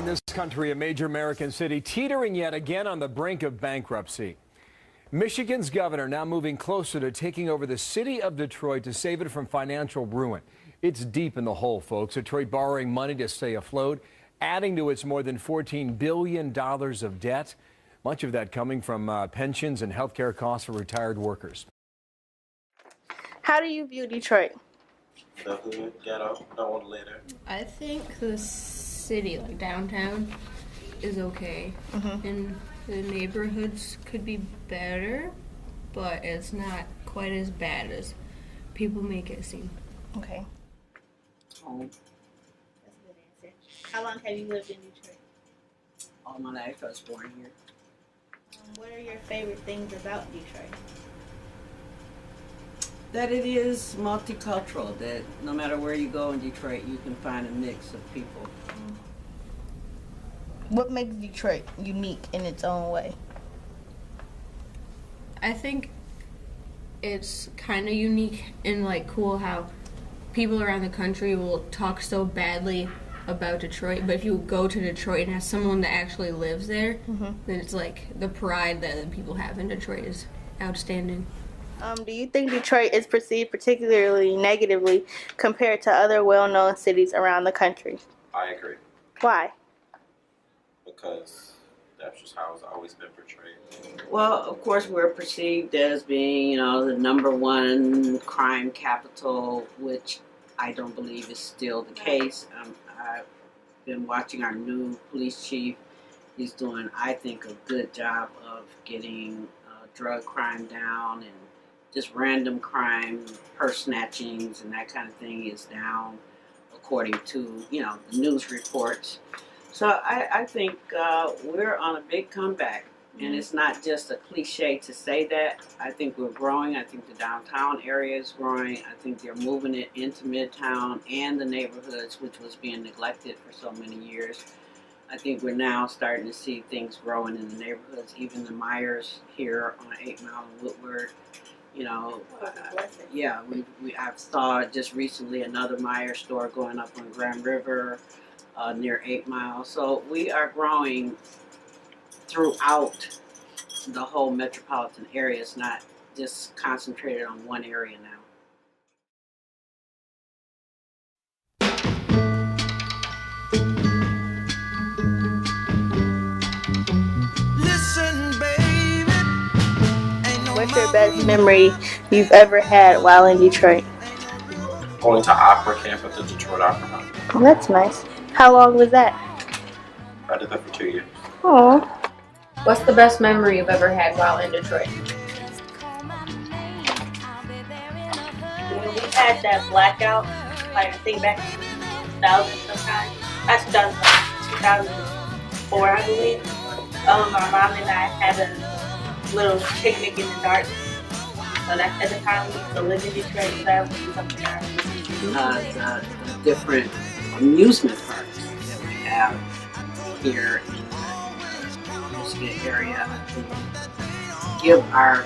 this country, a major American city teetering yet again on the brink of bankruptcy. Michigan's governor now moving closer to taking over the city of Detroit to save it from financial ruin. It's deep in the hole, folks. Detroit borrowing money to stay afloat, adding to its more than $14 billion of debt, much of that coming from pensions and health care costs for retired workers. How do you view Detroit? The hood, ghetto, don't want to live there. I think the city, like downtown, is okay. And the neighborhoods could be better, but it's not quite as bad as people make it seem. Okay. Home. That's a good answer. How long have you lived in Detroit? All my life I was born here. What are your favorite things about Detroit? That it is multicultural, that no matter where you go in Detroit, you can find a mix of people. What makes Detroit unique in its own way? I think it's kind of unique and like cool how people around the country will talk so badly about Detroit, but if you go to Detroit and ask someone that actually lives there, then it's like the pride that the people have in Detroit is outstanding. Do you think Detroit is perceived particularly negatively compared to other well-known cities around the country? I agree, Why? because that's just how it's always been portrayed. Well, of course, we're perceived as being, the #1 crime capital, which I don't believe is still the case. I've been watching our new police chief. He's doing, I think, a good job of getting drug crime down, and just random crime, purse snatchings, and that kind of thing is down, according to, the news reports. So I think we're on a big comeback, and it's not just a cliche to say that. I think we're growing. I think the downtown area is growing. I think they're moving it into Midtown and the neighborhoods, which was being neglected for so many years. I think we're now starting to see things growing in the neighborhoods, even the Myers here on 8 Mile and Woodward. I saw just recently another Meyer store going up on Grand River near 8 Mile. So we are growing throughout the whole metropolitan area. It's not just concentrated on one area now. What's your best memory you've ever had while in Detroit? Going to opera camp at the Detroit Opera House. Oh, that's nice. How long was that? I did that for 2 years. Oh. What's the best memory you've ever had while in Detroit? When we had that blackout, like I think back in 2000 sometime, that's 2004, I believe. My mom and I had a little picnic in the dark. So that's at the time we used to live in Detroit, so that was something I The different amusement parks that we have here in the Michigan area, I think, give our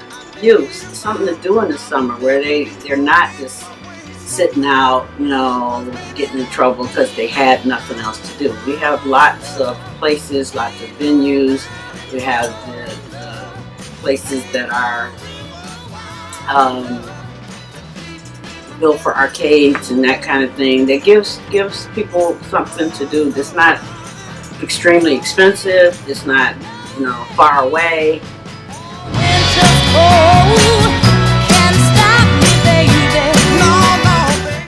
youth something to do in the summer where they're not just sitting out, getting in trouble because they had nothing else to do. We have lots of places, lots of venues. We have the places that are built for arcades and that kind of thing. That gives people something to do. It's not extremely expensive. It's not far away.